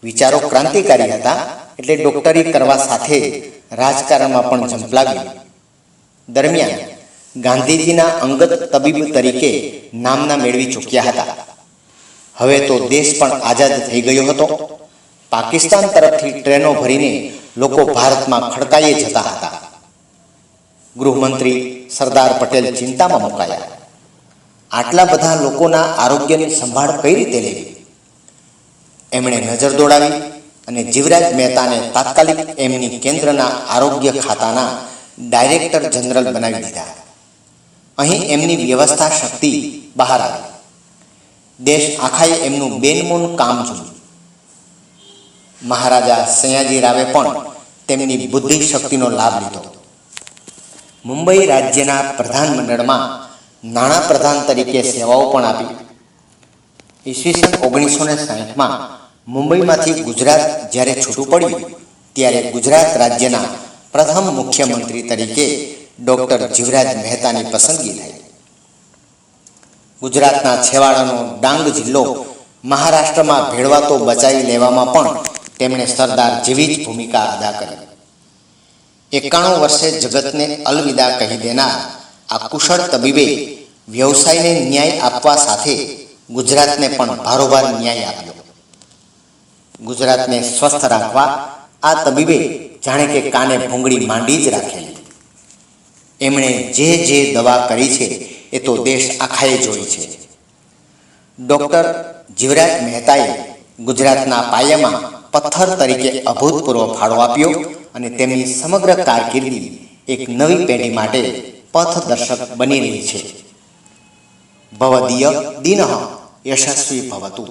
વિચારો ક્રાંતિકારી હતા એટલે ડોક્ટરી કરવા સાથે રાજકારણમાં પણ ઝંપલાવ્યું. દરમિયાન ગાંધીજીના અંગત તબીબ તરીકે નામના મેળવી ચૂક્યા હતા. હવે તો દેશ પણ આઝાદ થઈ ગયો હતો. પાકિસ્તાન તરફથી ટ્રેનો ભરીને લોકો ભારતમાં ખડકાઈએ જતા હતા. ગૃહમંત્રી સરદાર પટેલ ચિંતામાં મુકાયા. આટલા બધા લોકોના આરોગ્યની સંભાળ કઈ રીતે લેવી? એમણે નજર દોડાવી અને જીવરાજ મહેતાને તાત્કાલિક એમની કેન્દ્રના આરોગ્ય ખાતાના ડાયરેક્ટર જનરલ બનાવી દીધા. અહીં એમની વ્યવસ્થા શક્તિ બહાર આવી. દેશ આખાએ એમનું બેનમૂન કામ જોયું. મહારાજા સયાજી રાવે પણ તેમની બુદ્ધિ શક્તિનો લાભ લીધો. મુંબઈ રાજ્યના પ્રધાનમંડળમાં નાણાં પ્રધાન તરીકે સેવાઓ પણ આપી. ઈસવીસન 1960માં મુંબઈમાંથી ગુજરાત જ્યારે છૂટું પડ્યું ત્યારે ગુજરાત રાજ્યના પ્રથમ મુખ્યમંત્રી તરીકે ડૉક્ટર જીવરાજ મહેતાની પસંદગી થઈ. ગુજરાતના છેવાડાનો ડાંગ જિલ્લો મહારાષ્ટ્રમાં ભેળવાતો બચાવી લેવામાં પણ તેમણે સરદાર જેવી જ ભૂમિકા અદા કરી. 91 વર્ષે જગતને અલવિદા કહી દેનાર આ કુશળ તબીબે વ્યવસાયને ન્યાય આપવા સાથે ગુજરાતને પણ ભારોભાર ન્યાય આપ્યો. ગુજરાતને સ્વસ્થ રાખવા આ તબીબે જાણે કે કાને ભૂંગળી માંડી જ રાખેલી. એમણે જે જે દવા કરી છે એ તો દેશ આખાએ જોઈ છે. ડૉક્ટર જીવરાજ મહેતાએ ગુજરાતના પાયામાં પથ્થર તરીકે અભૂતપૂર્વ ફાળો આપ્યો અને તેમની સમગ્ર કારકિર્દી એક નવી પેઢી માટે પથદર્શક બની રહી છે. ભવદીય દિનઃ યશસ્વી ભવતુ.